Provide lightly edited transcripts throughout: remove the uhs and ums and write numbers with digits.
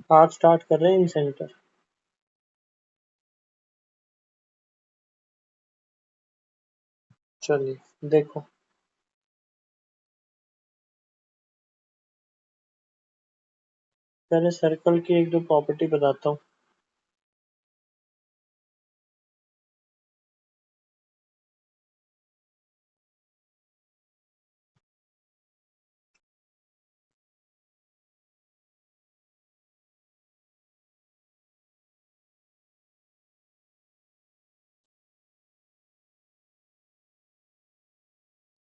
आज स्टार्ट कर रहे हैं इन सेंटर। चलिए देखो, पहले सर्कल की एक दो प्रॉपर्टी बताता हूँ।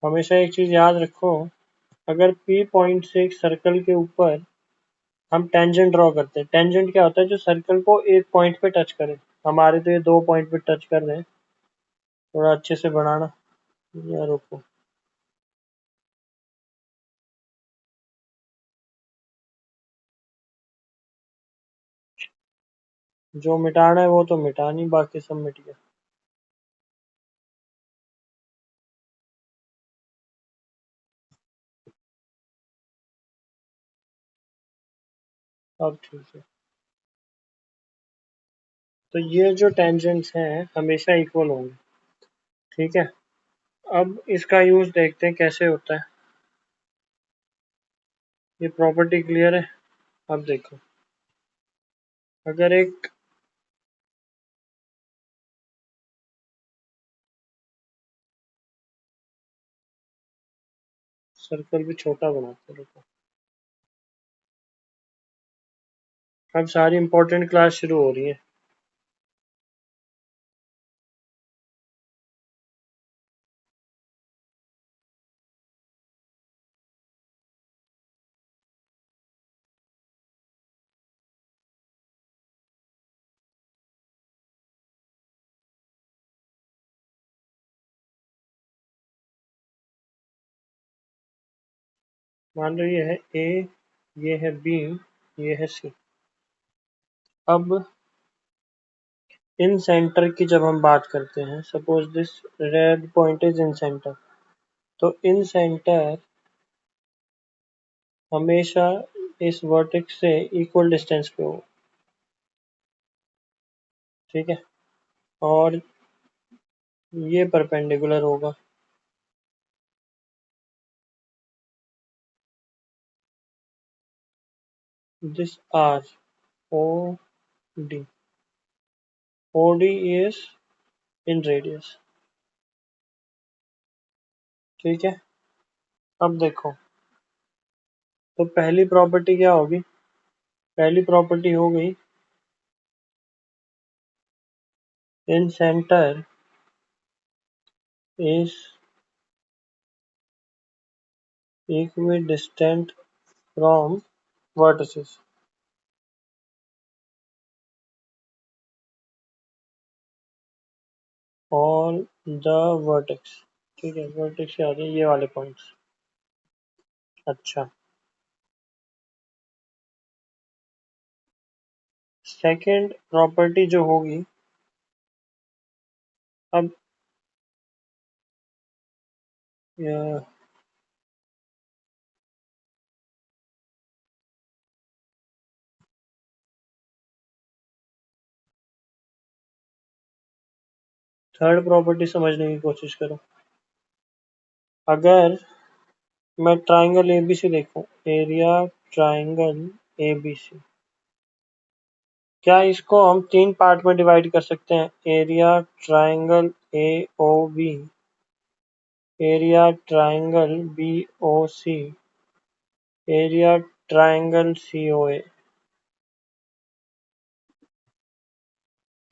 हमेशा एक चीज याद रखो, अगर P पॉइंट से एक सर्कल के ऊपर हम टेंजेंट ड्रॉ करते हैं। टेंजेंट क्या होता है? जो सर्कल को एक पॉइंट पे टच करे। हमारे तो ये 2 पॉइंट पे टच कर रहे हैं। थोड़ा अच्छे से बनाना। या रुको, जो मिटाना है वो तो मिटा नहीं, बाकी सब मिट गया। अब ठीक है। तो ये जो टेंजेंट्स हैं हमेशा इक्वल होंगे। ठीक है। अब इसका यूज देखते हैं कैसे होता है। ये प्रॉपर्टी क्लियर है? अब देखो, अगर एक सर्कल भी छोटा बनाते हैं, रुको। अब सारी इंपॉर्टेंट क्लास शुरू हो रही है। मान लो ये है ए, ये है बी, ये है सी। अब इन सेंटर की जब हम बात करते हैं, suppose this red point is in centre, तो इन सेंटर हमेशा इस वर्टेक्स से इक्वल डिस्टेंस पे हो। ठीक है। और ये परपेंडिकुलर होगा। This R O D, O D is inradius. ठीक है। अब देखो, तो पहली प्रॉपर्टी क्या होगी? पहली प्रॉपर्टी हो गई, incentre is equidistant from vertices। All the vertex. ठीक है, वर्टेक्स क्या होते हैं? ये वाले पॉइंट्स। अच्छा, सेकंड प्रॉपर्टी जो होगी, अब थर्ड प्रॉपर्टी समझने की कोशिश करो। अगर मैं ट्राइंगल एबीसी देखूं, एरिया ट्राइंगल एबीसी, क्या इसको हम 3 पार्ट में डिवाइड कर सकते हैं? Area triangle A O B, area triangle B O C, area triangle C O A.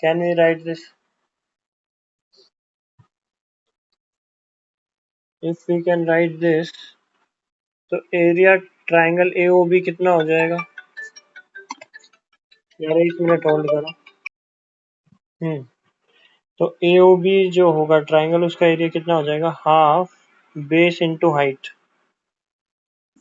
Can we write this? If we can write this, तो area triangle A O B कितना हो जाएगा? यार 1 minute hold करो। तो ए O B जो होगा triangle, उसका एरिया कितना हो जाएगा? Half base into height.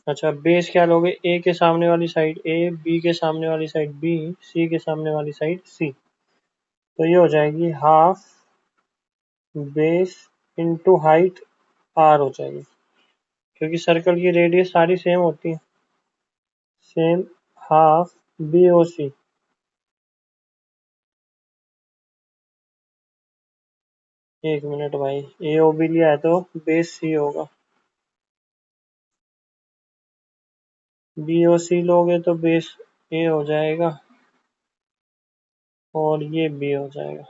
अच्छा, बेस क्या लोगे? ए के सामने वाली साइड ए, बी के सामने वाली साइड बी, सी के सामने वाली साइड सी। तो ये हो जाएगी half base into height R हो जाएगी, क्योंकि सर्कल की रेडियस सारी सेम होती है। Same half BOC। एक मिनट भाई, AOB लिया है तो बेस C होगा। BOC लोगे तो बेस A हो जाएगा और ये B हो जाएगा।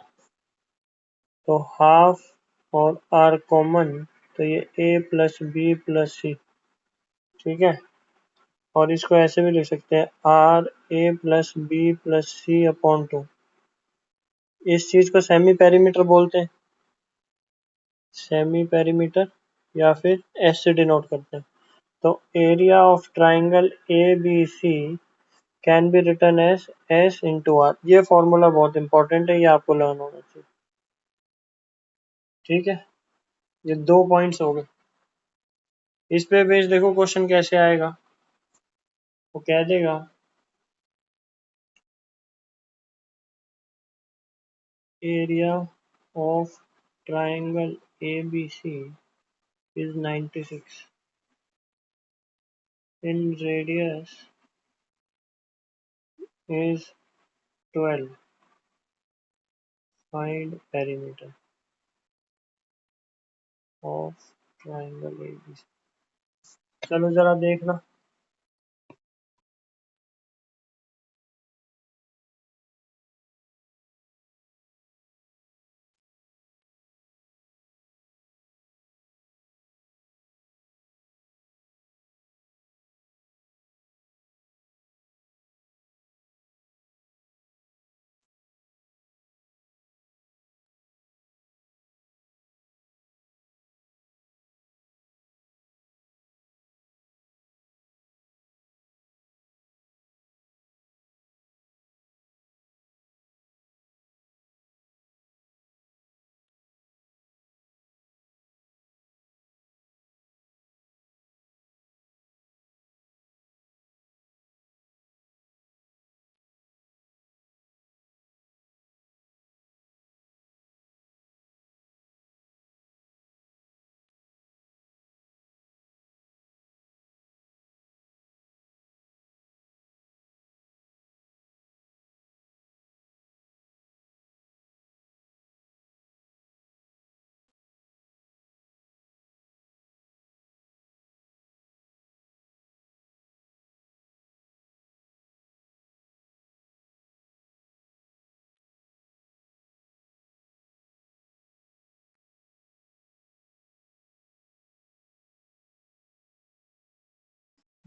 तो हाफ और R कॉमन, तो ये A plus B plus C। ठीक है। और इसको ऐसे भी लिख सकते हैं, RA+B+C/2। इस चीज को सेमी पेरीमीटर बोलते हैं, सेमी पेरीमीटर, या फिर S से डिनोट करते हैं। तो area of triangle ABC can be written as S/R। ये फॉर्मूला बहुत इंपॉर्टेंट है, ये आपको लर्न होना चाहिए। ठीक है, ये 2 पॉइंट्स हो गए। इस पे बेस देखो क्वेश्चन कैसे आएगा। वो कह देगा area of triangle ABC is 96 in radius is 12, find perimeter of triangle ABC। चलो जरा देखना।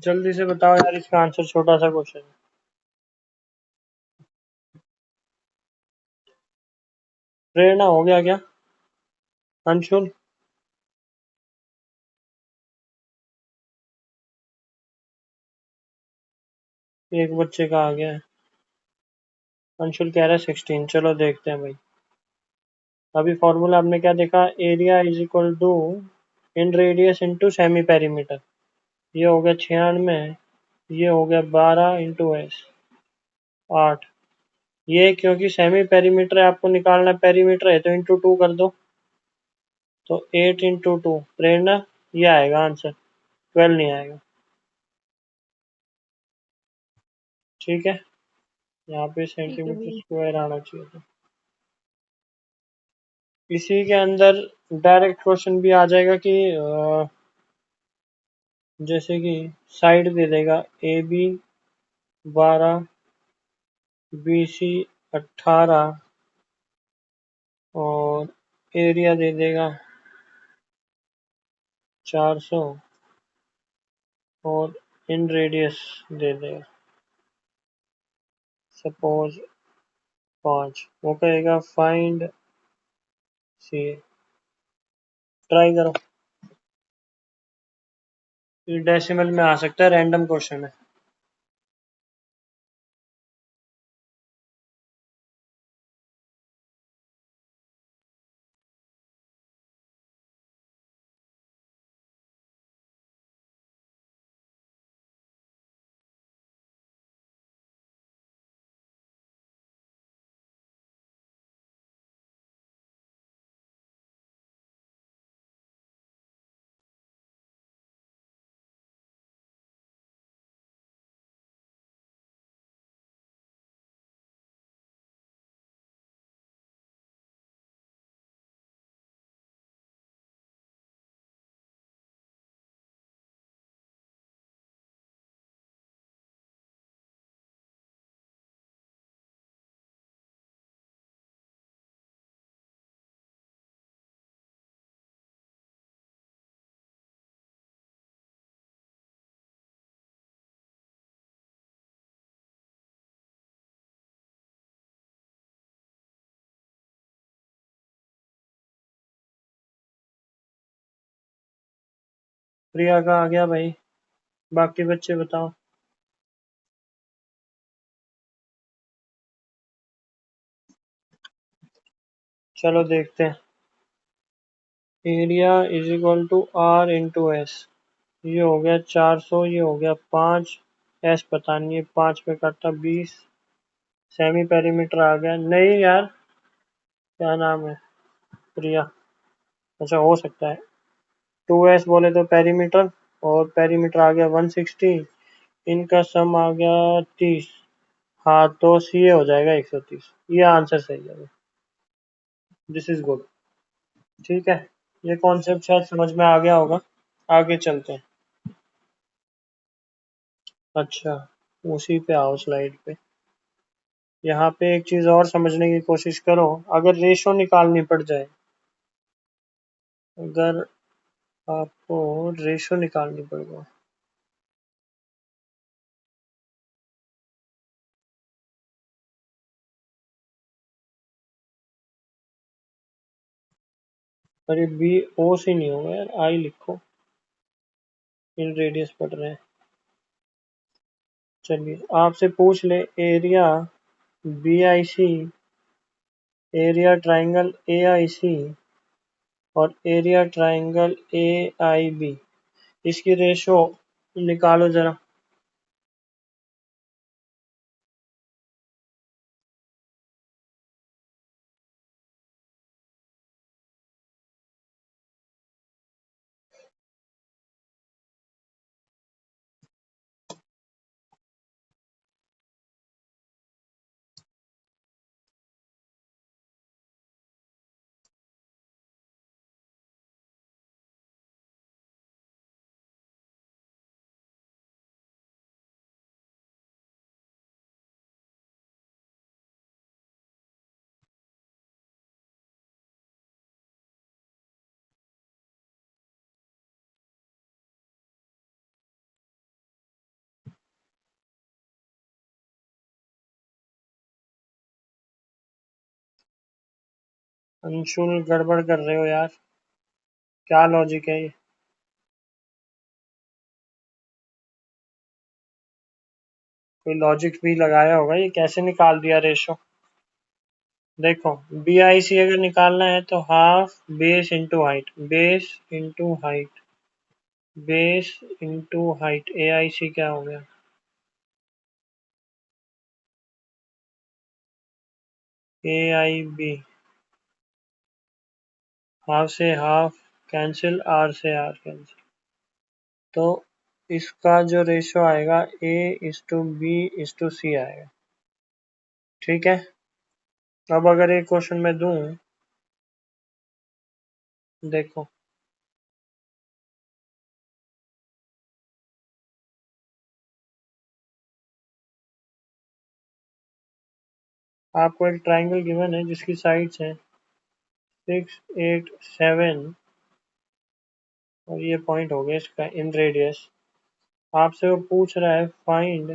जल्दी से बताओ यार, इसका आंसर छोटा सा क्वेश्चन है। प्रेरणा हो गया क्या? अंशुल? एक बच्चे का आ गया है। अंशुल कह रहा है 16। चलो देखते हैं भाई। अभी फॉर्मूला आपने क्या देखा, area is equal to inradius into semiperimeter. ये हो गया 96, ये हो गया 12 इंटू S 8। ये क्योंकि सेमी पेरीमीटर है, आपको निकालना पेरीमीटर है, तो इंटू 2 कर दो, तो 8 इंटू 2। प्रेरणा, ये आएगा आंसर, 12 नहीं आएगा। ठीक है, यहाँ पे सेंटीमीटर स्क्वायर आना चाहिए था। इसी के अंदर डायरेक्ट क्वेश्चन भी आ जाएगा कि जैसे कि साइड दे देगा AB 12, BC 18 और एरिया दे देगा 400 और इन रेडियस दे देगा सपोज 5। वो कहेगा फाइंड सी। ट्राई करो। ये डेसिमल में आ सकता है, रैंडम क्वेश्चन है। प्रिया का आ गया भाई। बाकी बच्चे बताओ। चलो देखते हैं। Area is equal to R into S. ये हो गया 400, ये हो गया 5। एस पता नहीं है, 5 पे काटा 20। सेमी पेरीमीटर आ गया नहीं यार। क्या नाम है? प्रिया। अच्छा हो सकता है। 2s बोले तो पेरीमीटर, और पेरीमीटर आ गया 160। इनका सम आ गया 30। हाँ तो सी हो जाएगा 130। ये आंसर सही है। This is good. ठीक है। ये कॉन्सेप्ट शायद समझ में आ गया होगा। आगे चलते हैं। अच्छा, उसी पे आओ स्लाइड पे। यहाँ पे एक चीज और समझने की कोशिश करो। अगर रेशो निकालनी पड़ जाए, अगर आपको रेशो निकालनी पड़ जाए, अरे बी ओ से नहीं होगा यार, आई लिखो। इन रेडियस पढ़ रहे हैं। चलिए आपसे पूछ ले। Area B I C, area triangle A I C और area triangle A I B, इसकी रेशो निकालो जरा। अंशुल गड़बड़ कर रहे हो यार। क्या लॉजिक है ये? कोई लॉजिक भी लगाया होगा। ये कैसे निकाल दिया रेशो? देखो, बी आई सी अगर निकालना है तो half base into height, base into height, base into height. A I C क्या हो गया? A I B. हाफ से हाफ कैंसिल, आर से आर कैंसिल। तो इसका जो रेशो आएगा A is to B is to C आएगा। ठीक है। अब अगर एक क्वेश्चन मैं दूं, देखो। आपको एक ट्राइंगल गिवन है जिसकी साइड्स हैं 6, 8, 7 और ये पॉइंट हो गया इसका इन रेडियस। आपसे वो पूछ रहा है find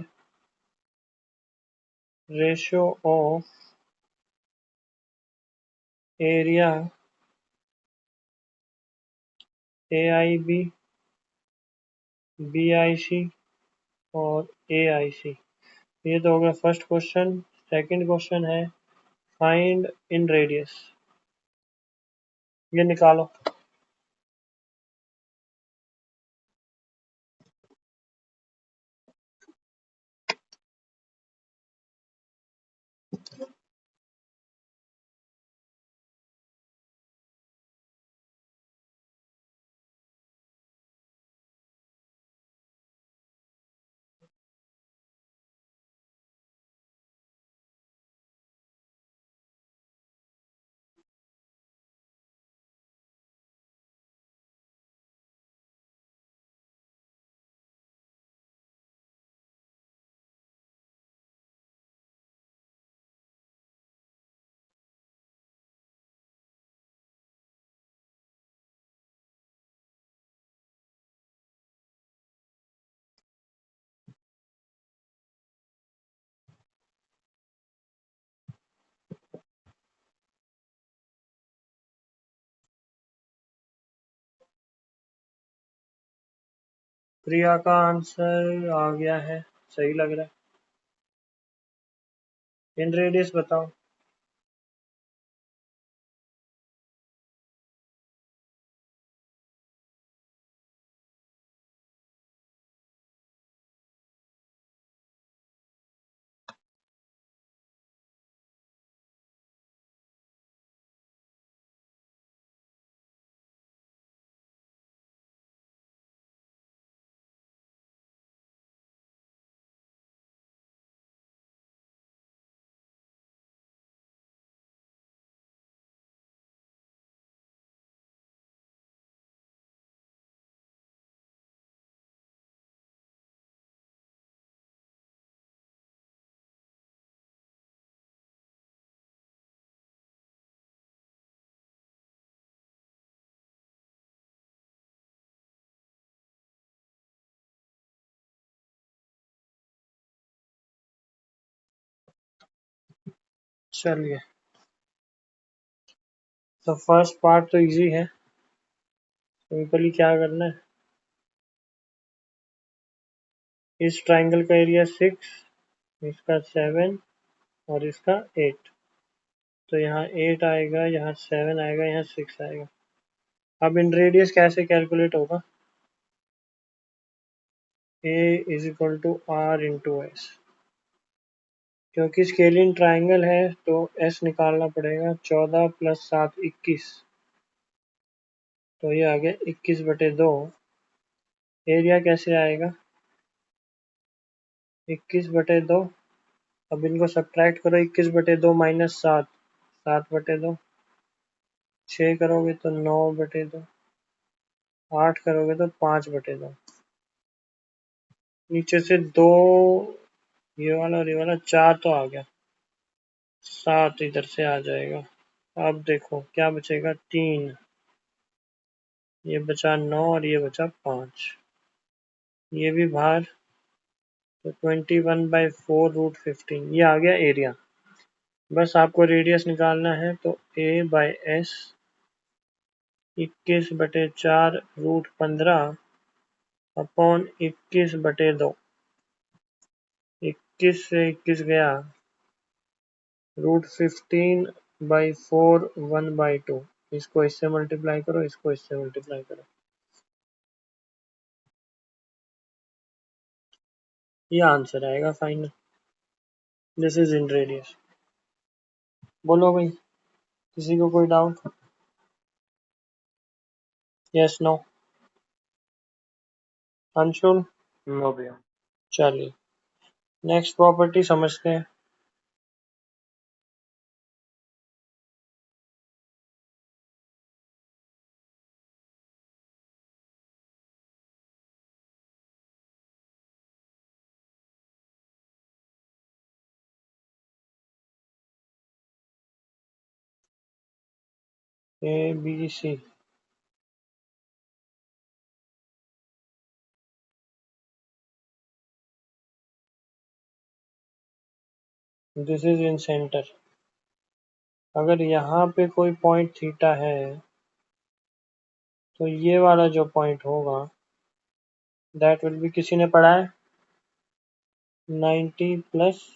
ratio of area A I B, B I C और ए आई सी। ये तो हो गया फर्स्ट क्वेश्चन। सेकंड क्वेश्चन है फाइंड इन रेडियस। ये निकालो। प्रिया का आंसर आ गया है, सही लग रहा है। इन रेडियस बताओ। चलिए, तो फर्स्ट पार्ट तो इजी है। सिंपली क्या करना है, इस ट्राइंगल का एरिया 6, इसका 7 और इसका 8। तो यहाँ 8 आएगा, यहाँ 7 आएगा, यहाँ 6 आएगा। अब इन रेडियस कैसे कैलकुलेट होगा? A is equal to R into S. क्योंकि स्केलिंग ट्राइंगल है तो एस निकालना पड़ेगा। 14 प्लस 7 21, तो ये आ गया 21/2। एरिया कैसे आएगा? 21/2। अब इनको सब्ट्रैक्ट करो, 21/2 माइनस 7, 7/2। 6 करोगे तो 9/2, 8 करोगे तो 5/2। नीचे से 2, ये वाला और ये वाला 4 तो आ गया, 7 इधर से आ जाएगा। अब देखो क्या बचेगा, 3, ये बचा 9 और ये बचा 5। ये भी बाहर, तो 21/4√15 ये आ गया एरिया। बस आपको रेडियस निकालना है, तो A/S 21/4√15 अपॉन 21/2। 21 से 21 गया, √15/4 1/2। इसको इससे मल्टीप्लाई करो, इसको इससे मल्टीप्लाई करो, ये आंसर आएगा final. This is inradius. बोलो भाई, किसी को कोई doubt? Yes no? Anshul? No भैया। चलिए, नेक्स्ट प्रॉपर्टी समझते हैं। ABC, this is incentre. अगर यहाँ पे कोई पॉइंट थीटा है, तो ये वाला जो पॉइंट होगा दैट विल बी, किसी ने पढ़ा है 90 प्लस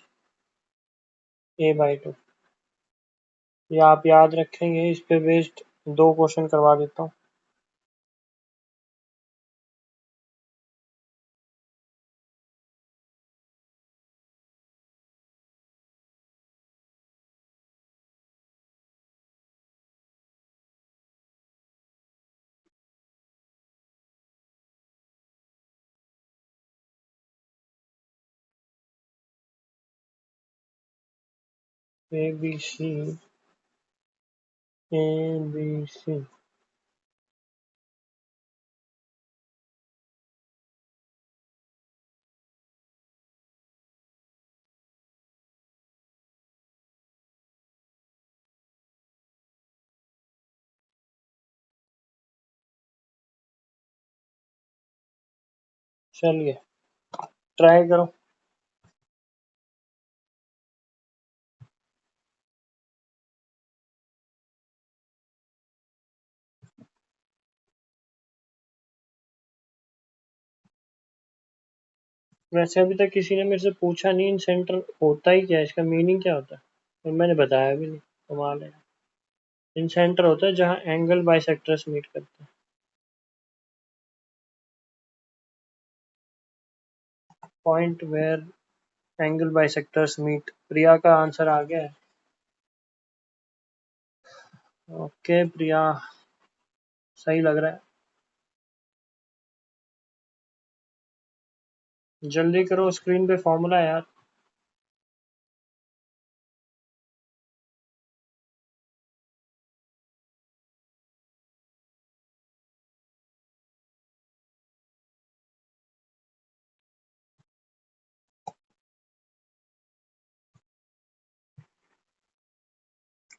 A/2। ये आप याद रखेंगे, इस पे बेस्ड 2 क्वेश्चन करवा देता हूँ। ABC, ABC, चलिए ट्राई करो। वैसे अभी तक किसी ने मेरे से पूछा नहीं इन सेंटर होता ही क्या है, इसका मीनिंग क्या होता है, और मैंने बताया भी नहीं। कमाल है। इन सेंटर होता है जहाँ एंगल बाइसेक्टर्स मीट करते हैं। Point where angle bisectors meet. Priya का आंसर आ गया है। ओके प्रिया, सही लग रहा है। जल्दी करो, स्क्रीन पे फॉर्मूला है यार।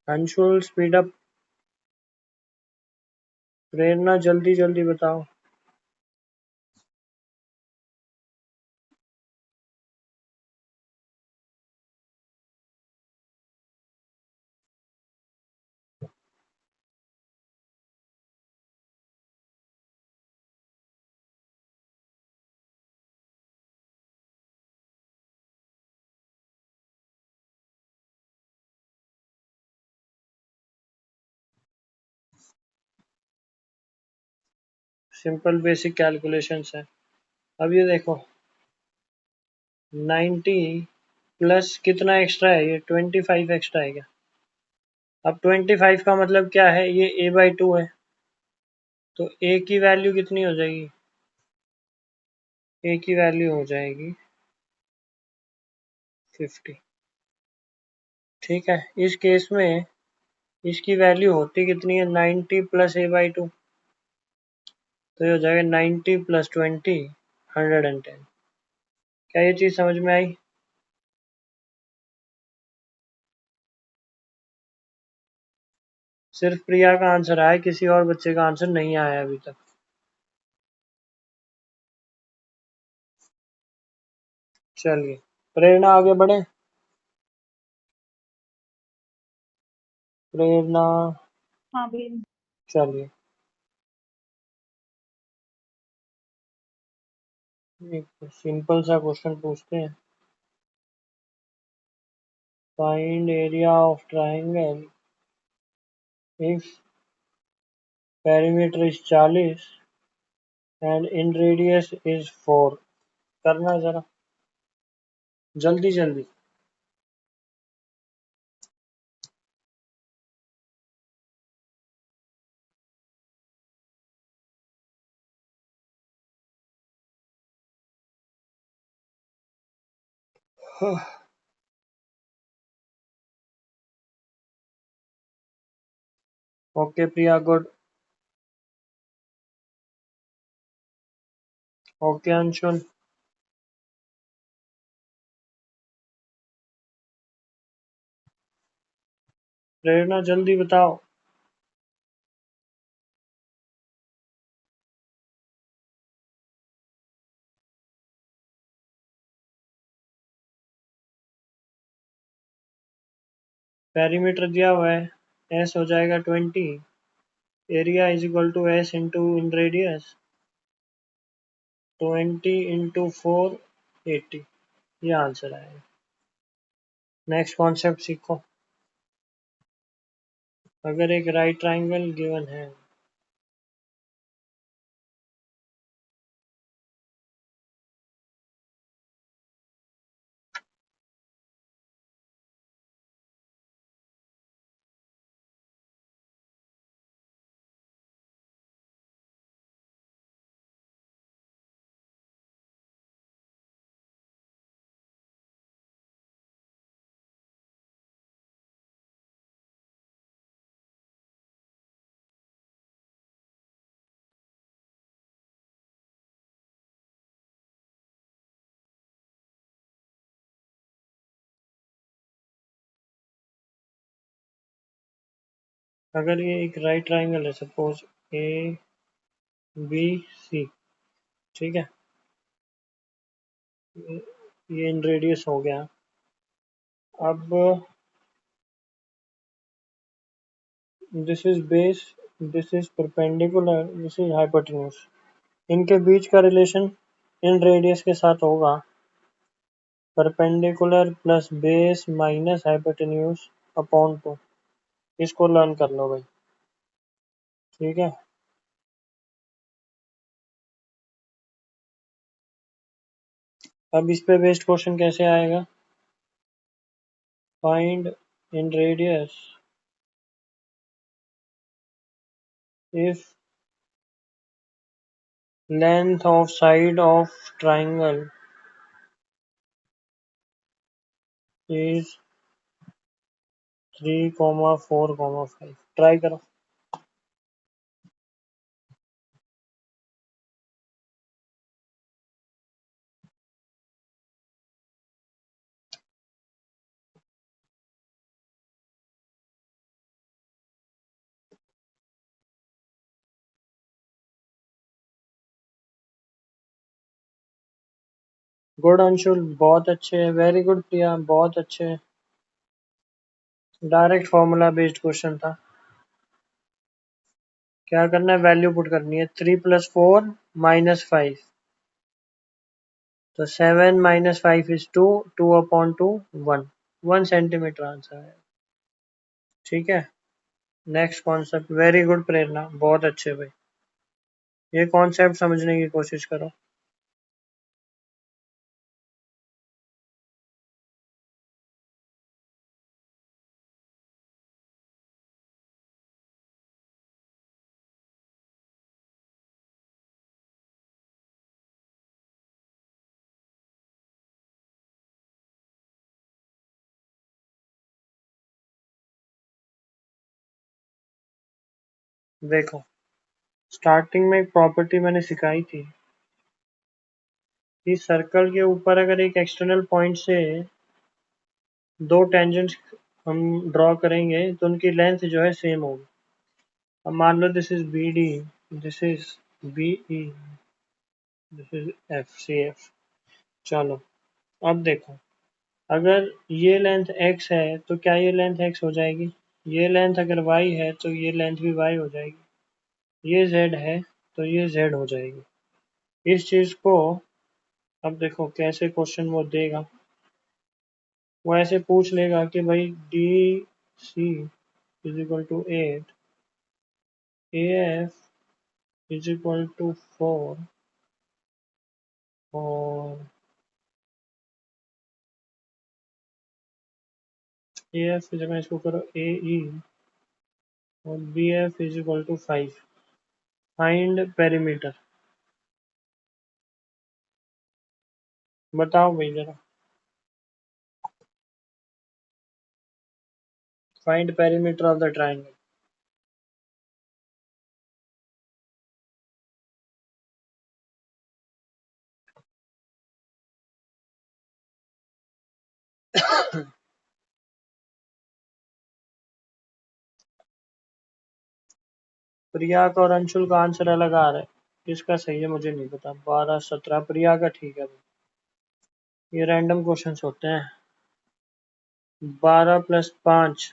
Anshul speed up. प्रेरणा जल्दी जल्दी बताओ। सिंपल बेसिक कैलकुलेशंस है। अब ये देखो, 90 प्लस कितना एक्स्ट्रा है, ये 25 एक्स्ट्रा है क्या। अब 25 का मतलब क्या है, ये a/2 है, तो a की वैल्यू कितनी हो जाएगी, a की वैल्यू हो जाएगी 50। ठीक है, इस केस में इसकी वैल्यू होती कितनी है, 90 प्लस a/2, तो ये हो जाएगा 90 प्लस 20, 110। क्या ये चीज समझ में आई। सिर्फ प्रिया का आंसर आया, किसी और बच्चे का आंसर नहीं आया अभी तक। चलिए, प्रेरणा आगे बढ़े। प्रेरणा। हाँ भैया। चलिए, एक सिंपल सा क्वेश्चन पूछते हैं। Find area of triangle if perimeter is 40 and in radius is 4। करना जरा जल्दी जल्दी। ओके प्रिया, गुड। ओके अंशुल। प्रेरणा जल्दी बताओ। पेरीमीटर दिया हुआ है, एस हो जाएगा 20, area is equal to S into inradius, 20 into 4, 80। ये आंसर आएगा। नेक्स्ट कॉन्सेप्ट सीखो। अगर एक राइट ट्राइंगल गिवन है, अगर ये एक राइट ट्राइंगल है, सपोज ए बी सी, ठीक है, ये इन रेडियस हो गया। अब this is base, this is perpendicular, this is hypotenuse. इनके बीच का रिलेशन इन रेडियस के साथ होगा perpendicular plus base minus hypotenuse upon 2। इसको लर्न कर लो भाई, ठीक है। अब इस पे बेस्ड क्वेश्चन कैसे आएगा? Find in radius if length of side of triangle is 3,4,5। Try करो। गुड अंशुल, बहुत अच्छे, वेरी गुड प्रिया, बहुत अच्छे। डायरेक्ट फॉर्मूला बेस्ड क्वेश्चन था। क्या करना है? वैल्यू पुट करनी है। 3 + 4 - 5, तो 7 - 5 = 2। 2/2 1। 1 सेंटीमीटर आंसर है, ठीक है। नेक्स्ट कॉन्सेप्ट, वेरी गुड प्रेरणा, बहुत अच्छे भाई। ये कॉन्सेप्ट समझने की कोशिश करो। देखो, स्टार्टिंग में एक प्रॉपर्टी मैंने सिखाई थी कि सर्कल के ऊपर अगर एक एक्सटर्नल पॉइंट से दो टेंजेंट्स हम ड्रॉ करेंगे तो उनकी लेंथ जो है सेम होगी। अब मान लो this is B D, this is B E, this is F C F. चलो, अब देखो, अगर ये लेंथ x है तो क्या ये लेंथ x हो जाएगी? ये लेंथ अगर y है तो ये लेंथ भी y हो जाएगी। ये z है तो ये z हो जाएगी। इस चीज को अब देखो कैसे क्वेश्चन वो देगा। वो ऐसे पूछ लेगा कि भाई D C is equal to 8, A F is equal to 4, और ए एफ की जगह इसको करो ए ई, और B F is equal to 5। Find perimeter. बताओ भाई जरा। Find perimeter of the triangle. Priya का और अंशुल का आंसर अलग आ रहा है। किसका सही है मुझे नहीं पता। 12, 17 प्रिया का ठीक है भाई। ये रैंडम क्वेश्चंस होते हैं। 12 + 5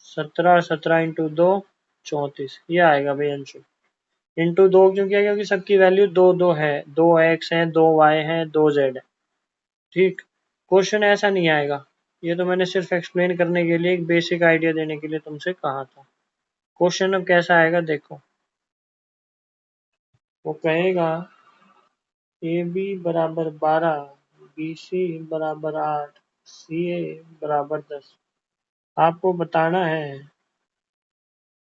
17, 17 × 2 34। ये आएगा भाई अंशुल। इंटू 2 क्यों किया? क्योंकि सबकी वैल्यू दो दो है। 2x है, 2y है, 2z है, ठीक। क्वेश्चन ऐसा नहीं आएगा। ये तो मैंने सिर्फ एक्सप्लेन करने के लिए, एक बेसिक आइडिया देने के लिए तुमसे कहा था। क्वेश्चन अब कैसा आएगा देखो। वो कहेगा ए बी बराबर 12, बी सी बराबर 8, सी ए बराबर 10। आपको बताना है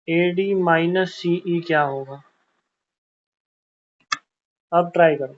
ए डी माइनस सी ई क्या होगा। अब ट्राई करो।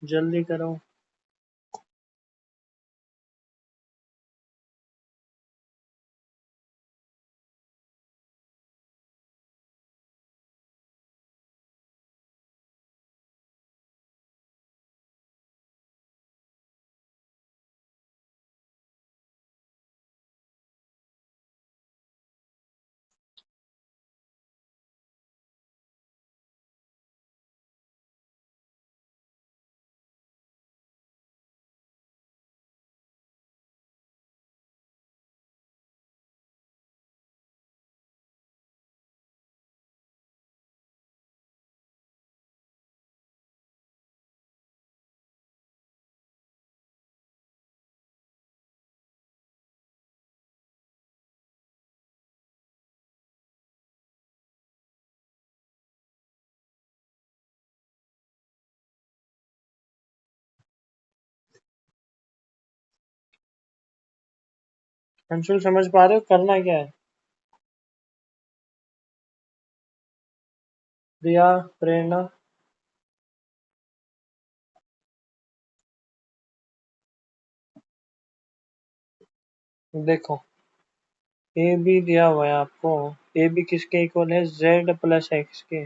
जल्दी करो। अंशुल समझ पा रहे हो करना क्या है? प्रिया, प्रेरणा। देखो, ए बी दिया हुआ है आपको। ए बी किसके इक्वल है? जेड प्लस एक्स के।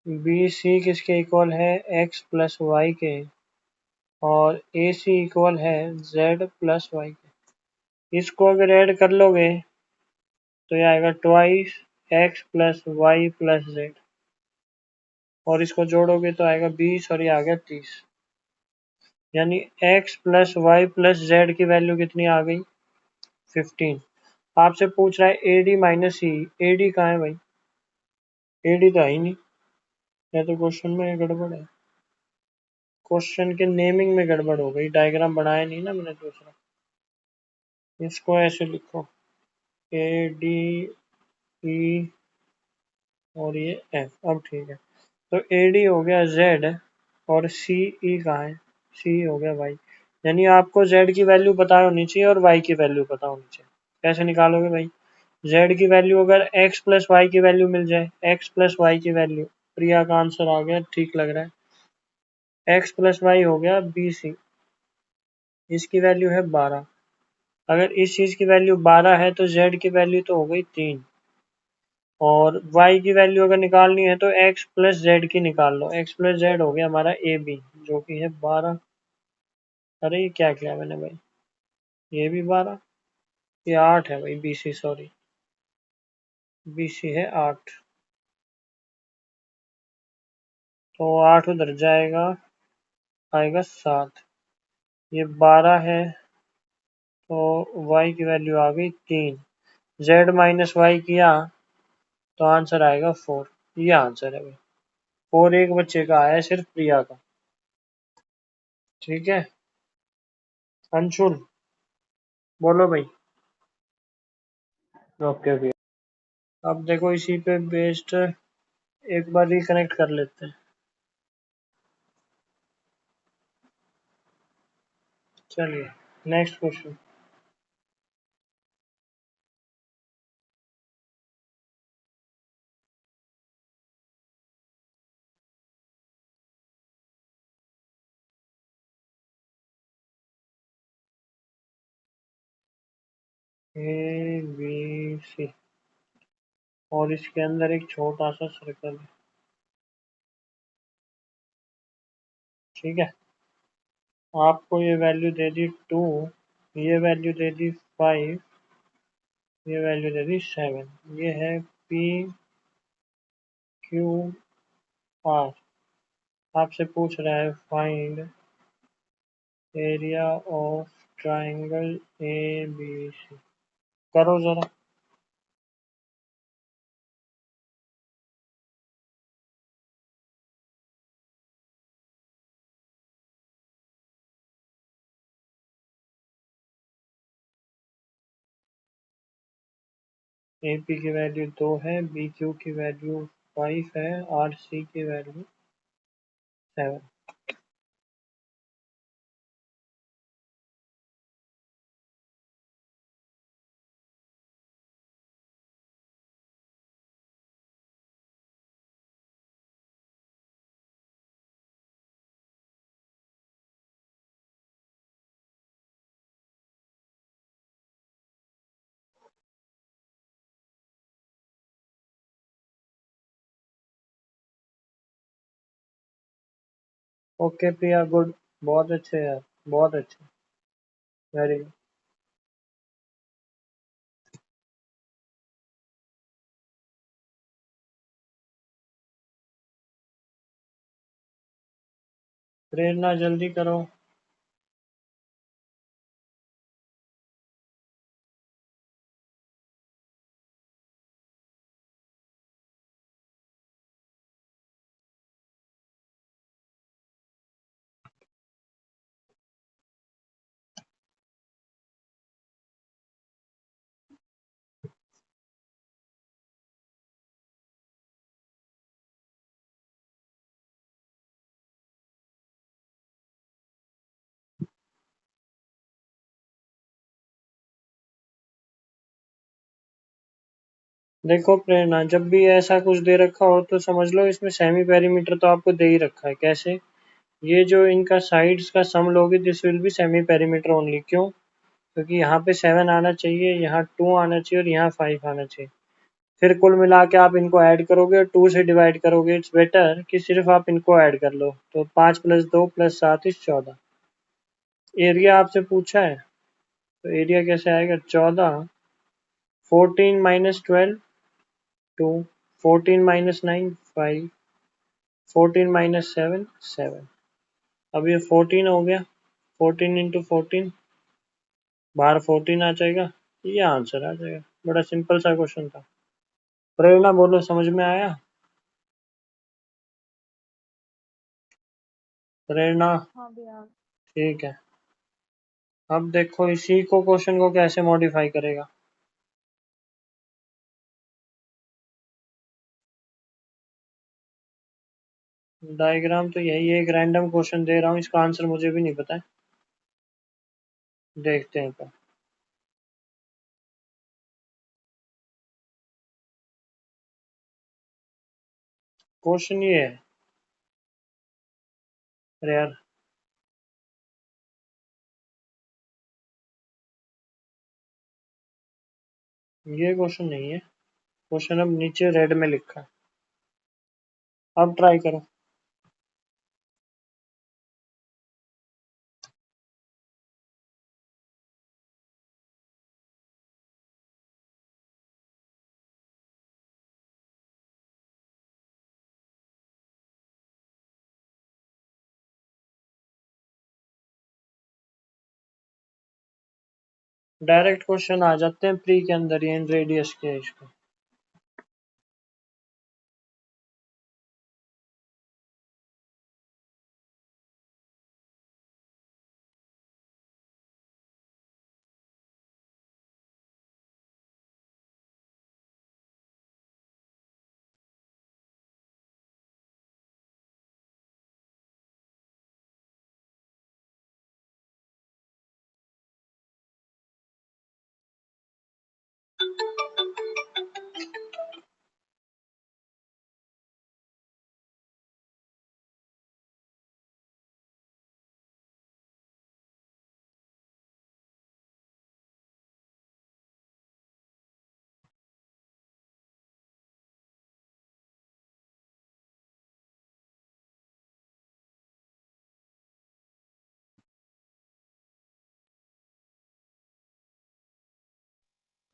बी सी किसके इक्वल है? एक्स प्लस वाई के। और ए सी इक्वल है जेड प्लस वाई के। इसको अगर ऐड कर लोगे तो ये आएगा twice X plus Y plus Z. और इसको जोड़ोगे तो आएगा 20 और ये आ गया 30। यानी X plus Y plus Z की वैल्यू कितनी आ गई? 15। आपसे पूछ रहा है एडी माइनस सी। एडी कहाँ है भाई? एडी तो है ही नहीं। या तो क्वेश्चन में गड़बड़ है। क्वेश्चन के नेमिंग में गड़बड़ हो गई। डायग्राम बनाया नहीं ना मैंने दूसरा। इसको ऐसे लिखो, ए डी ई और ये एफ। अब ठीक है। तो ए डी हो गया जेड और सी ई कहाँ है? सी हो गया वाई। यानी आपको जेड की वैल्यू पता होनी चाहिए और वाई की वैल्यू पता होनी चाहिए। कैसे निकालोगे भाई? जेड की वैल्यू अगर एक्स प्लस वाई की वैल्यू मिल जाए, एक्स प्लस वाई की वैल्यू। प्रिया का आंसर आ गया, ठीक लग रहा है। एक्स प्लस वाई हो गया बी सी। इसकी वैल्यू है 12। अगर इस चीज की वैल्यू 12 है तो जेड की वैल्यू तो हो गई 3। और y की वैल्यू अगर निकालनी है तो x प्लस जेड की निकाल लो। x प्लस जेड हो गया हमारा ए बी, जो कि है 12। अरे ये क्या किया मैंने भाई? ये भी 12। ये 8 है भाई, B C sorry. B C है 8। तो 8 उधर जाएगा, आएगा 7। ये 12 है तो y की वैल्यू आ गई 3। z माइनस वाई किया तो आंसर आएगा 4। ये आंसर है भाई। 4 एक बच्चे का आया है, सिर्फ प्रिया का। ठीक है। अंशुल, बोलो भाई। ओके भैया। अब देखो इसी पे बेस्ड एक बार रिकनेक्ट कर लेते हैं। चलिए, next question. A B C और इसके अंदर एक छोटा सा सर्कल है। ठीक है। आपको ये वैल्यू दे दी 2, ये वैल्यू दे दी 5, ये वैल्यू दे दी 7। ये है पी क्यू आर। आपसे पूछ रहा है find area of triangle A B C. करो जरा। ए पी की वैल्यू 2 है, बी क्यू की वैल्यू 5 है, आर सी की वैल्यू 7। ओके प्रिया, गुड। बहुत अच्छे यार, बहुत अच्छे। Very good. प्रेरणा जल्दी करो। देखो प्रेरणा, जब भी ऐसा कुछ दे रखा हो तो समझ लो इसमें सेमी पेरीमीटर तो आपको दे ही रखा है। कैसे? ये जो इनका साइड्स का सम लोगे, this will be semi perimeter only. क्यों? क्योंकि यहाँ पे 7 आना चाहिए, यहाँ 2 आना चाहिए और यहाँ 5 आना चाहिए। फिर कुल मिला के आप इनको ऐड करोगे और 2 से डिवाइड करोगे। इट्स बेटर कि सिर्फ आप इनको ऐड कर लो। तो 5 प्लस 2 प्लस 7 इस 14। एरिया आपसे पूछा है, तो एरिया कैसे आएगा? 14, 14 माइनस 12, 2, 14 माइनस 9, 5, 14 माइनस 7, 7। अब ये 14 हो गया। 14 इंटू 14, बाहर 14 आ जाएगा। ये आंसर आ जाएगा। बड़ा सिंपल सा क्वेश्चन था। प्रेरणा बोलो, समझ में आया? प्रेरणा? हाँ भैया। ठीक है। अब देखो इसी को क्वेश्चन को कैसे मॉडिफाई करेगा। डायग्राम तो यही है, एक रैंडम क्वेश्चन दे रहा हूँ, इसका आंसर मुझे भी नहीं पता है। देखते हैं तो। क्वेश्चन ये है। अरे यार, ये क्वेश्चन नहीं है। क्वेश्चन अब नीचे रेड में लिखा है। अब ट्राई करो। डायरेक्ट क्वेश्चन आ जाते हैं प्री के अंदर, ये इन रेडियस के इसको।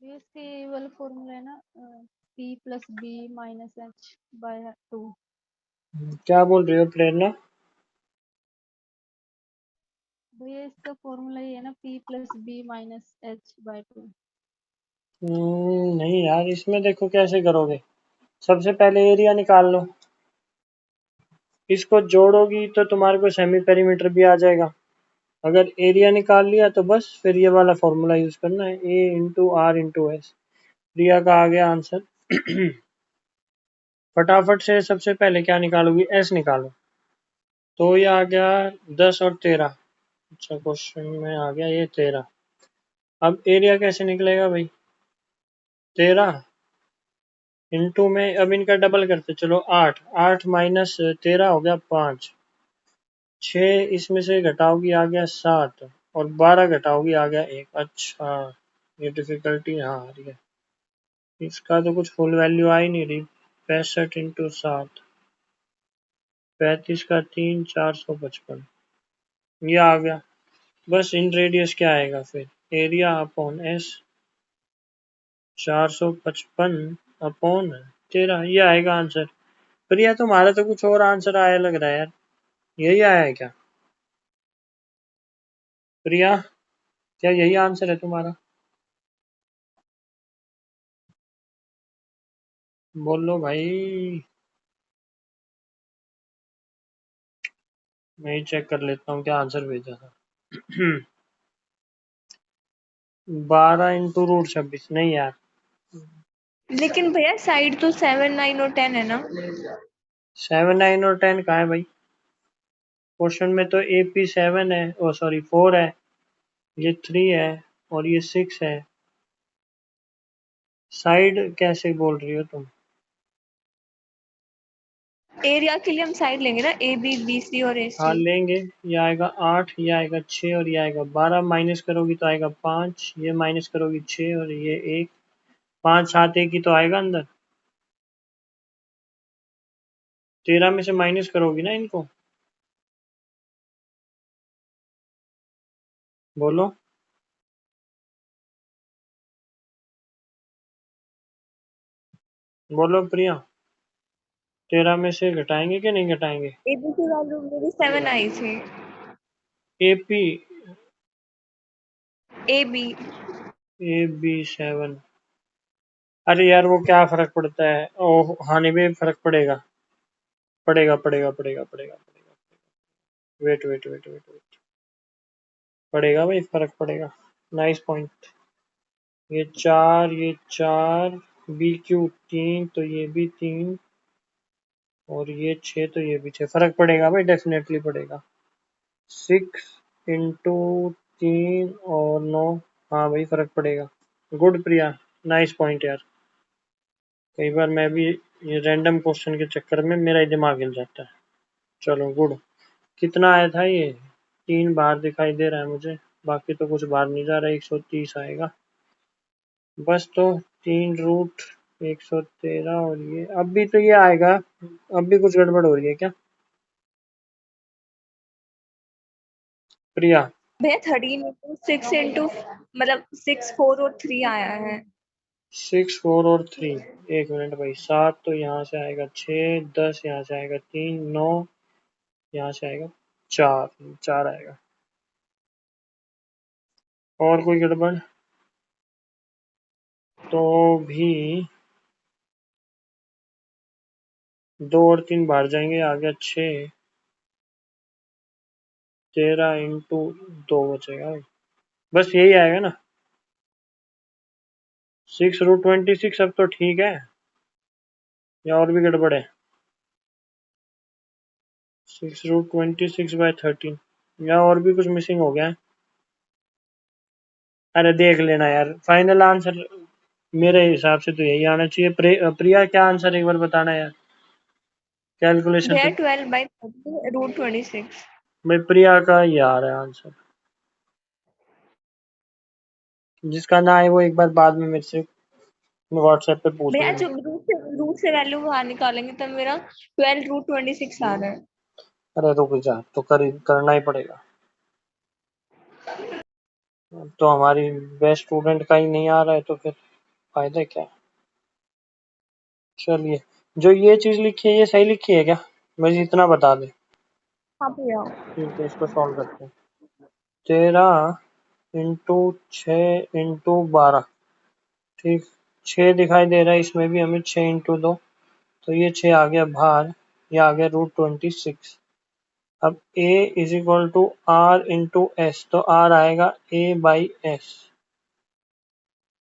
ये इसके ये वाला फॉर्मूला है ना, P plus B minus H by 2। क्या बोल रही हो प्रेरणा? भैया इसका फॉर्मूला ये है ना, P plus B minus H by 2। नहीं यार, इसमें देखो कैसे करोगे। सबसे पहले एरिया निकाल लो। इसको जोड़ोगी तो तुम्हारे को सेमी पेरीमीटर भी आ जाएगा। अगर एरिया निकाल लिया तो बस फिर ये वाला फॉर्मूला यूज करना है, ए इंटू आर इंटू एस। प्रिया का आ गया आंसर। फटाफट से सबसे पहले क्या निकालोगी? एस निकालो। तो ये आ गया 10 और 13। अच्छा, क्वेश्चन में आ गया ये 13। अब एरिया कैसे निकलेगा भाई? 13 इंटू में अब इनका डबल करते चलो, 8। 8 माइनस 13 हो गया 5। 6 इसमें से घटाओगी आ गया 7, और 12 घटाओगी आ गया 1। अच्छा, ये डिफिकल्टी यहाँ आ रही है। इसका तो कुछ फुल वैल्यू आ ही नहीं रही। 65 इंटू 7। 35 का 3 455 ये आ गया। बस इन रेडियस क्या आएगा फिर, एरिया अपॉन एस 455 अपॉन 13 ये आएगा आंसर। प्रिया तुम्हारा तो कुछ और आंसर आया लग रहा है यार, यही आया है क्या प्रिया? क्या यही आंसर है तुम्हारा? बोलो भाई। मैं ही चेक कर लेता हूँ क्या आंसर भेजा था। 12 × √26 नहीं यार। लेकिन भैया साइड तो 7, 9 और 10 है ना। 7, 9 और 10 कहाँ है भाई? क्वेश्चन में तो AP 7 है, ओ सॉरी 4 है, ये 3 है और ये 6 है। साइड कैसे बोल रही हो तुम? एरिया के लिए हम साइड लेंगे ना, A B B C और हाँ AC। लेंगे। ये आएगा 8, ये आएगा 6 और ये आएगा 12, माइनस करोगी तो आएगा 5, ये माइनस करोगी 6 और ये 1, 5 7 1 ही तो आएगा अंदर। 13 में से माइनस करोगी ना इनको। बोलो बोलो प्रिया, 13 में से घटाएंगे कि नहीं घटाएंगे? AB की वैल्यू मेरी 7 आई थी। AP AB। AB 7। अरे यार वो क्या फर्क पड़ता है, ओह हानि में फर्क पड़ेगा। पड़ेगा। Wait wait wait wait wait, पड़ेगा भाई, फर्क पड़ेगा। Nice point. ये 4 BQ 3 तो ये भी 3 और ये 6 तो ये भी 6, फर्क पड़ेगा भाई, डेफिनेटली पड़ेगा। 6 × 3 और 9, हाँ भाई फर्क पड़ेगा। गुड प्रिया, नाइस पॉइंट यार। कई बार मैं भी ये रैंडम क्वेश्चन के चक्कर में मेरा ही दिमाग हिल जाता है। चलो गुड। कितना आया था ये? 3 बार दिखाई दे रहा है मुझे, बाकी तो कुछ बाहर नहीं जा रहा है। 130 आएगा बस। तो 3√113 और ये अब भी तो ये आएगा। अब भी कुछ गड़बड़ हो रही है क्या प्रिया? भैया 13 × 6 मतलब 6 4 और 3 आया है। 6 4 और 3, एक मिनट भाई। 7 तो यहाँ से आएगा, 6 10 यहाँ से आएगा, 3 9 यहाँ से आएगा, 4 4 आएगा। और कोई गड़बड़ तो भी 2 और 3 बाहर जाएंगे, आ गया 6, 13 × 2 बचेगा भाई। बस यही आएगा ना। 6√26 अब तो ठीक है, या और भी गड़बड़ है? 6√26/13 या और भी कुछ मिसिंग हो गया है? अरे देख लेना यार, फाइनल आंसर मेरे हिसाब से तो यही आना चाहिए। प्रिया क्या आंसर, एक बार बताना यार, कैलकुलेशन भैया तो। 12/30 √26। भाई प्रिया का ही आ रहा है आंसर। जिसका ना आए वो एक बार बाद में मेरे से व्हाट्सएप पे पूछ भैया लेना। जब रूट से वैल्यू बाहर निकालेंगे तब मेरा 12 √26 आ रहा है। अरे रुक जा, तो करना ही पड़ेगा। तो हमारी बेस्ट स्टूडेंट का ही नहीं आ रहा है तो फिर फायदा क्या है? चलिए, जो ये चीज लिखी है ये सही लिखी है क्या? मुझे इतना बता दे। हाँ भैया। ठीक है, इसको सॉल्व करते हैं। 13 × 6 × 12, ठीक। 6 दिखाई दे रहा है इसमें भी हमें, 6 × 2, तो ये 6 आ गया बाहर, ये आ गया √26। अब A = R × S, तो R आएगा A/S।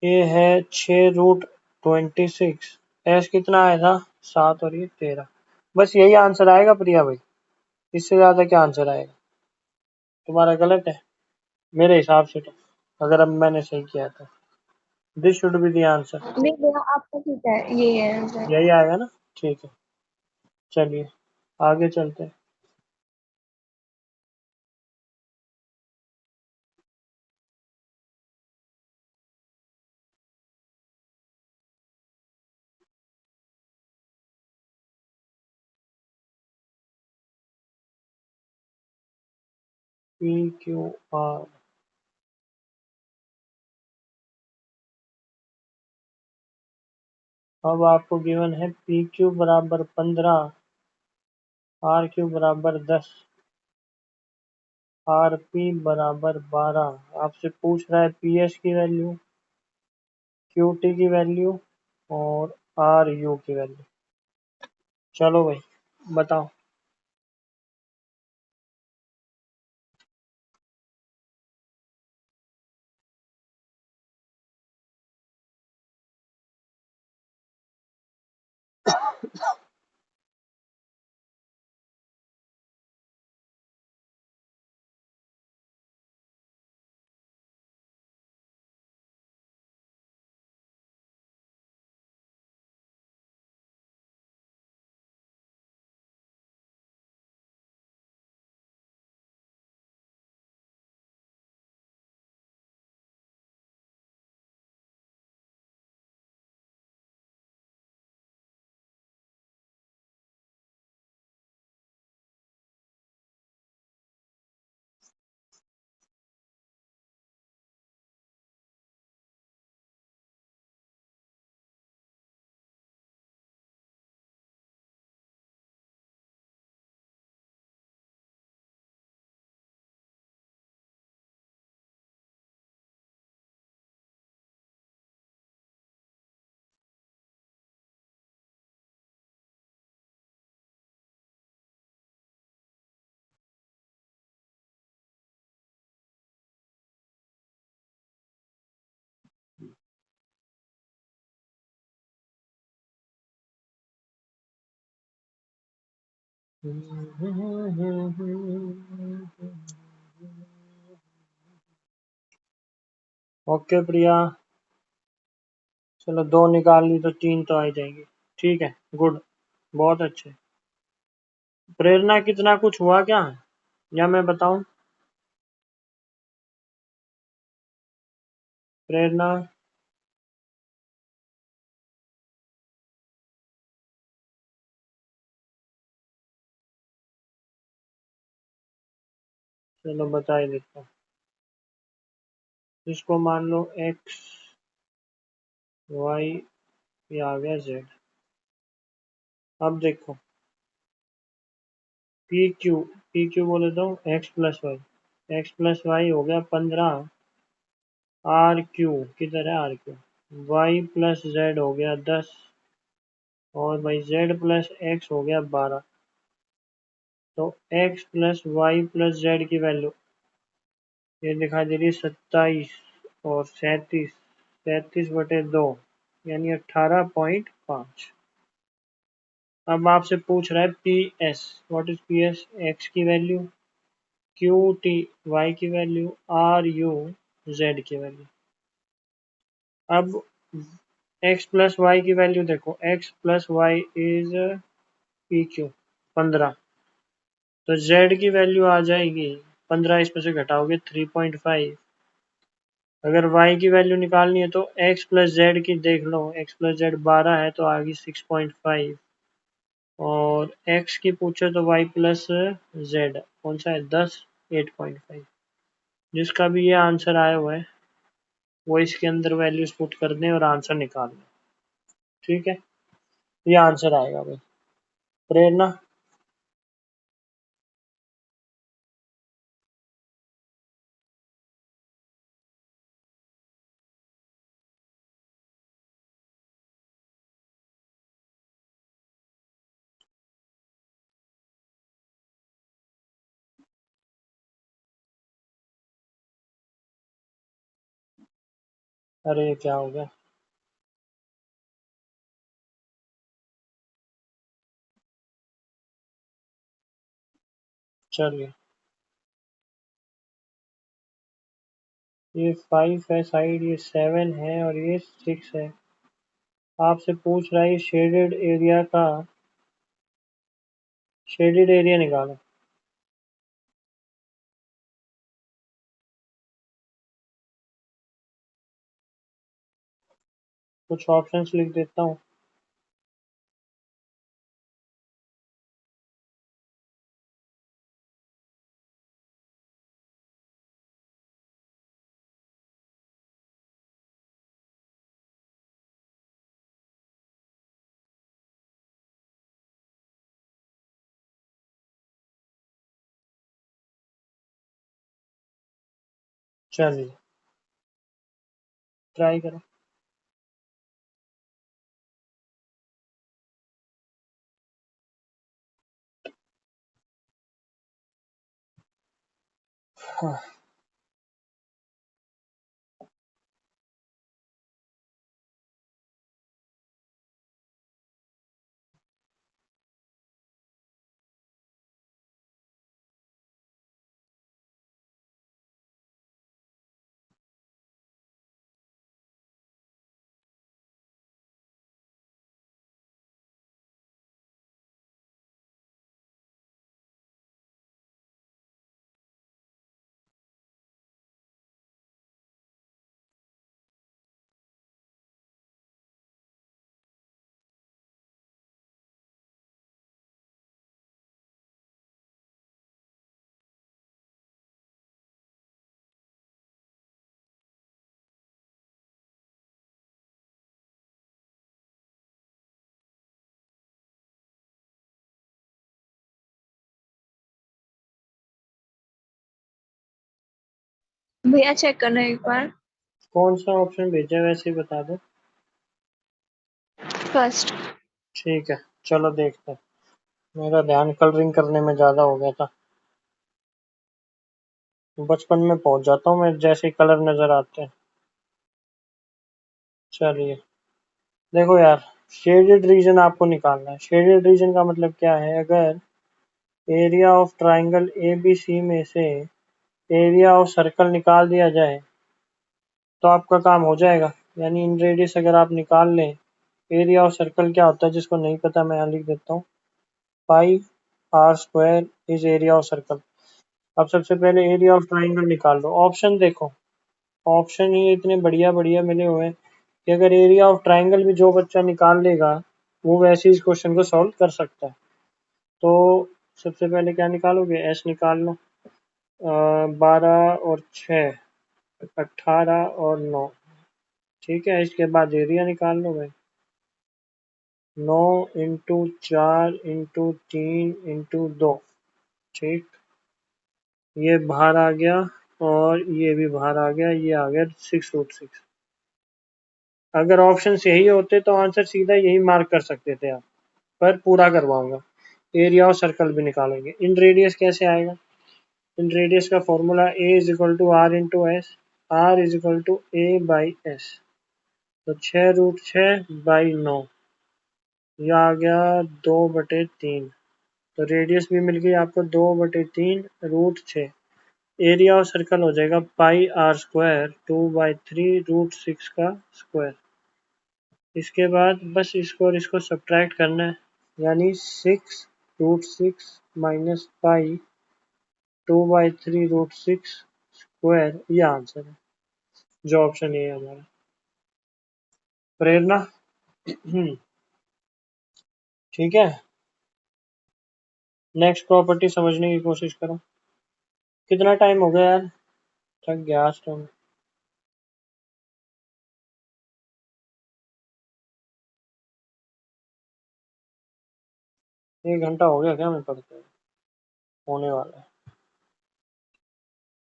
ये है 6√26, S कितना आया था 7 और ये 13। बस यही आंसर आएगा प्रिया भाई, इससे ज्यादा क्या आंसर आएगा? तुम्हारा गलत है मेरे हिसाब से तो, अगर अब मैंने सही किया था। This should be the answer. नहीं भैया आपका ठीक है, ये है आंसर। यही आएगा ना, ठीक है। चलिए आगे चलते हैं। PQR। अब आपको गिवन है PQ बराबर 15, RQ बराबर 10, RP बराबर 12। आपसे पूछ रहा है PS की वैल्यू, QT की वैल्यू और RU की वैल्यू। चलो भाई बताओ। ओके प्रिया, चलो 2 निकाल ली तो 3 तो आ ही जाएगी। ठीक है, गुड, बहुत अच्छे। प्रेरणा कितना कुछ हुआ क्या, या मैं बताऊं? प्रेरणा, चलो बता ही देता हूँ। इसको मान लो x, y, ये आ गया z। अब देखो PQ बोले तो x प्लस वाई हो गया 15, RQ किधर है, RQ, y प्लस जेड हो गया 10, और भाई z प्लस एक्स हो गया 12। तो x plus Y plus Z की वैल्यू ये दिखाई दे रही है 27 और 37 बटे 2, यानी 18.5। अब आपसे पूछ रहा है PS। What is PS? x की वैल्यू, QT y की वैल्यू, RU z की वैल्यू। अब x प्लस वाई की वैल्यू देखो, x plus Y is PQ 15, तो z की वैल्यू आ जाएगी 15, इसमें से घटाओगे 3.5। अगर y की वैल्यू निकालनी है तो x प्लस जेड की देख लो, x प्लस जेड 12 है तो आ गई 6.5, और x की पूछे तो y प्लस जेड कौन सा है 10, 8.5। जिसका भी ये आंसर आया हुआ है वो इसके अंदर वैल्यूज पुट कर दें और आंसर निकाल लें। ठीक है, ये आंसर आएगा भाई। प्रेरणा, अरे ये क्या हो गया? चलिए, ये 5 है साइड, ये 7 है और ये 6 है। आपसे पूछ रहा है शेडेड एरिया का, शेडेड एरिया निकालो। कुछ ऑप्शंस लिख देता हूँ। चलिए ट्राई करो। हाँ, भैया चेक करना एक बार। कौन सा ऑप्शन भेजा है वैसे ही बता दो। फर्स्ट। ठीक है, चलो देखते हैं। मेरा ध्यान कलरिंग करने में ज्यादा हो गया था। बचपन में पहुंच जाता हूँ मैं जैसे ही कलर नजर आते हैं। चलिए देखो यार, शेडेड रीजन आपको निकालना है। शेडेड रीजन का मतलब क्या है? अगर area of triangle A B C में से एरिया ऑफ सर्कल निकाल दिया जाए तो आपका काम हो जाएगा। यानी इन रेडियस अगर आप निकाल लें, एरिया ऑफ सर्कल क्या होता है जिसको नहीं पता मैं यहाँ लिख देता हूँ। Pi R square is area of circle. अब सबसे पहले एरिया ऑफ ट्राइंगल निकाल लो। ऑप्शन देखो, ऑप्शन ही इतने बढ़िया बढ़िया मिले हुए हैं कि अगर एरिया ऑफ ट्राइंगल भी जो बच्चा निकाल लेगा वो वैसे इस क्वेश्चन को सॉल्व कर सकता है। तो सबसे पहले क्या निकालोगे? एस निकाल लो। 12 और 6, 18 और 9। ठीक है, इसके बाद एरिया निकाल लो भाई। 9 इंटू 4 इंटू 3 इंटू 2। ठीक, ये बाहर आ गया और ये भी बाहर आ गया, ये आ गया 6√6। अगर ऑप्शन यही होते तो आंसर सीधा यही मार्क कर सकते थे आप, पर पूरा करवाऊंगा। एरिया और सर्कल भी निकालेंगे। इन रेडियस कैसे आएगा? इन रेडियस का formula A is equal to R into S. R is equal to A by S. तो 6√6/9, यह आ गया 2/3। तो रेडियस भी मिल गई आपको 2/3√6। एरिया ऑफ सर्कल हो जाएगा पाई आर स्क्वायर 2/3√6 का स्क्वायर। इसके बाद बस इसको और इसको सब्ट्रैक्ट करना है, यानी 6√6 माइनस पाई 2/3√6 स्क्वायर, ये आंसर है जो ऑप्शन ए है हमारा। प्रेरणा। ठीक है, नेक्स्ट प्रॉपर्टी समझने की कोशिश करो। कितना टाइम हो गया यार, थक गया आज तो मैं। 1 घंटा हो गया क्या मैं पढ़ते हुए? होने वाला है।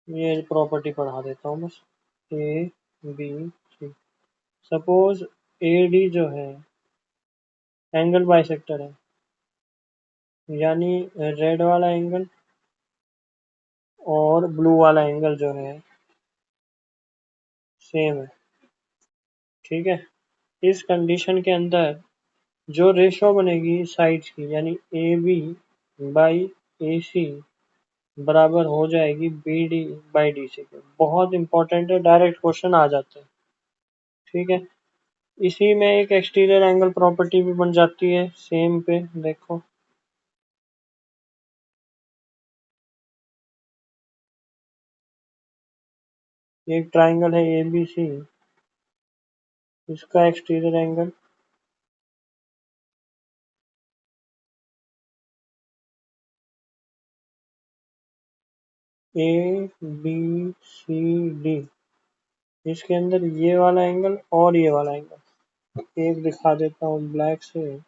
ये प्रॉपर्टी पढ़ा देता हूँ बस। A B C. Suppose A D जो है एंगल बाइसेक्टर है, यानी रेड वाला एंगल और ब्लू वाला एंगल जो है सेम है। ठीक है, इस कंडीशन के अंदर जो रेशो बनेगी साइड्स की, यानी A B by A C बराबर हो जाएगी B D by D C के। बहुत इंपॉर्टेंट है, डायरेक्ट क्वेश्चन आ जाते हैं। ठीक है, इसी में एक एक्सटीरियर एंगल प्रॉपर्टी भी बन जाती है सेम पे। देखो, एक ट्राइंगल है ए बी सी, इसका exterior angle A B C D, इसके अंदर ये वाला एंगल और ये वाला एंगल, एक दिखा देता हूँ ब्लैक से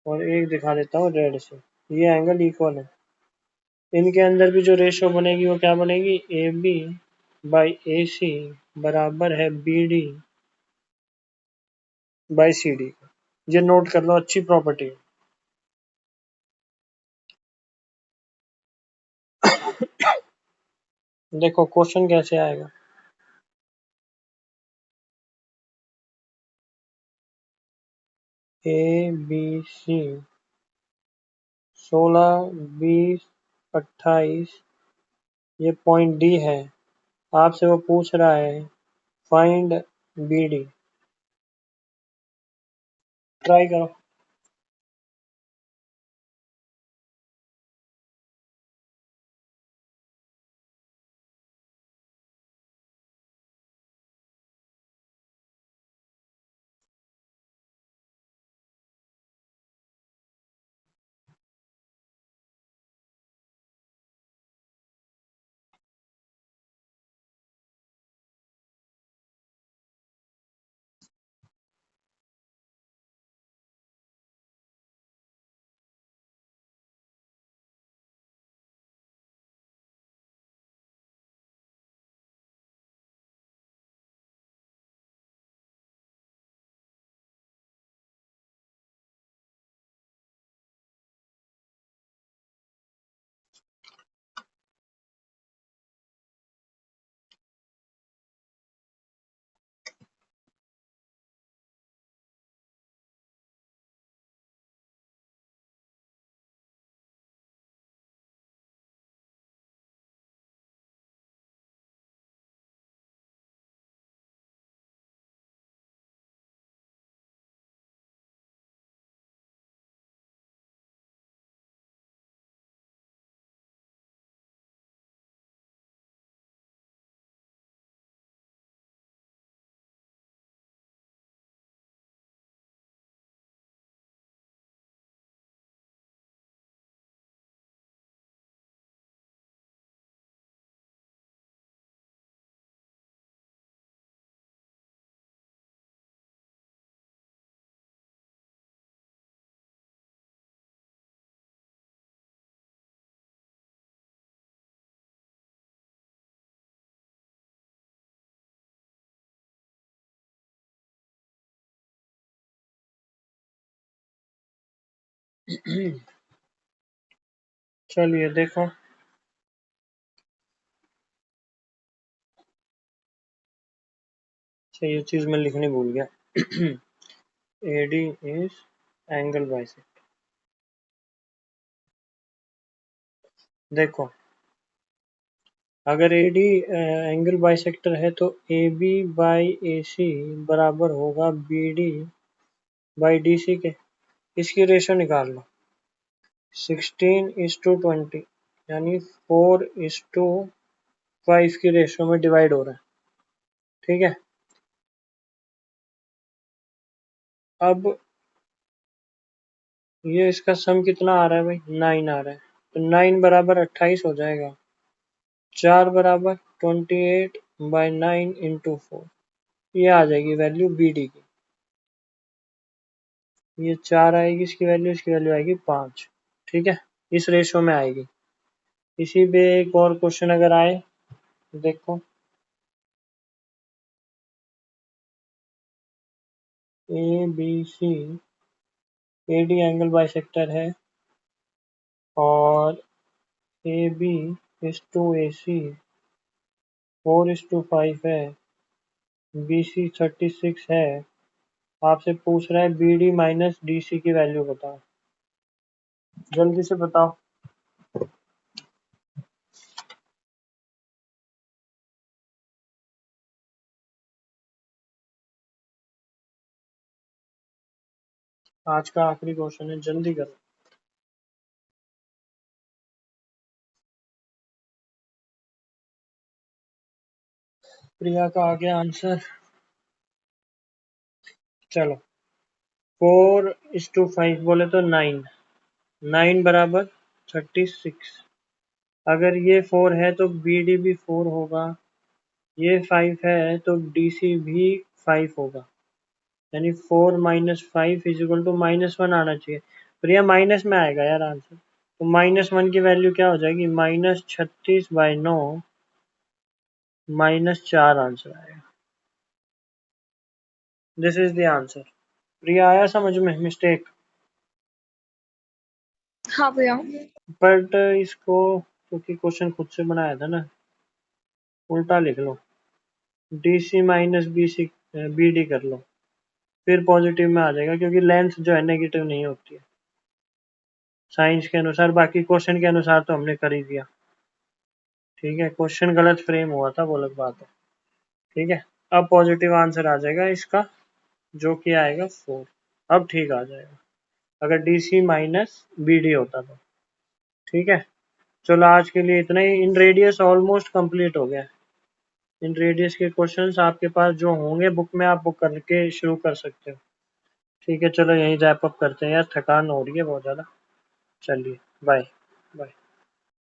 और एक दिखा देता हूँ रेड से। ये एंगल इक्वल है। इनके अंदर भी जो रेशो बनेगी वो क्या बनेगी? A B by A C बराबर है B D by C D. ये नोट कर लो, अच्छी प्रॉपर्टी है। देखो क्वेश्चन कैसे आएगा। ए बी सी 16, 20, 28, ये पॉइंट डी है। आपसे वो पूछ रहा है फाइंड बी डी। ट्राई करो। चलिए देखो, अच्छा ये चीज मैं लिखनी भूल गया। A D is angle bisector. देखो, अगर ए डी एंगल बाइसेक्टर है तो A B by A C बराबर होगा B D by D C के। इसकी रेशो निकाल लो। 16:20 यानी 4:5 की रेशो में डिवाइड हो रहा है। ठीक है, अब ये इसका सम कितना आ रहा है भाई, 9 आ रहा है। तो 9 बराबर 28 हो जाएगा। 4 बराबर 28/9 × 4, ये आ जाएगी वैल्यू बी डी की। ये 4 आएगी इसकी वैल्यू आएगी 5। ठीक है, इस रेशो में आएगी। इसी पे एक और क्वेश्चन अगर आए, देखो A B C A D angle bisector है और A B is to A C 4:5 है, बी सी 36 है। आपसे पूछ रहा है B D minus D C की वैल्यू बताओ। जल्दी से बताओ। आज का आखिरी क्वेश्चन है, जल्दी करो। प्रिया का आ गया आंसर। चलो, 4:5 बोले तो 9, 9 बराबर 36। अगर ये 4 है तो बी डी भी 4 होगा। ये 5 है तो डी सी भी 5 होगा। यानी 4 - 5 = -1 आना चाहिए। प्रिया माइनस में आएगा यार आंसर। तो -1 की वैल्यू क्या हो जाएगी, -36/9 -4 आंसर आएगा। This is the answer. Priya, आया समझ में मिस्टेक? हाँ भैया। बट इसको क्योंकि क्वेश्चन खुद से बनाया था ना, उल्टा लिख लो, DC माइनस BD कर लो, फिर पॉजिटिव में आ जाएगा, क्योंकि लेंथ जो है नेगेटिव नहीं होती है साइंस के अनुसार। बाकी क्वेश्चन के अनुसार तो हमने कर ही दिया। ठीक है, क्वेश्चन गलत फ्रेम हुआ था, वो अलग बात है। ठीक है, अब पॉजिटिव आंसर आ जाएगा इसका, जो कि आएगा 4। अब ठीक आ जाएगा अगर DC माइनस BD होता तो। ठीक है, चलो आज के लिए इतना ही। इन रेडियस ऑलमोस्ट कंप्लीट हो गया। इन रेडियस के क्वेश्चंस आपके पास जो होंगे बुक में, आप बुक करके शुरू कर सकते हो। ठीक है, चलो यहीं रैप अप करते हैं यार, थकान हो रही है बहुत ज़्यादा। चलिए, बाय बाय।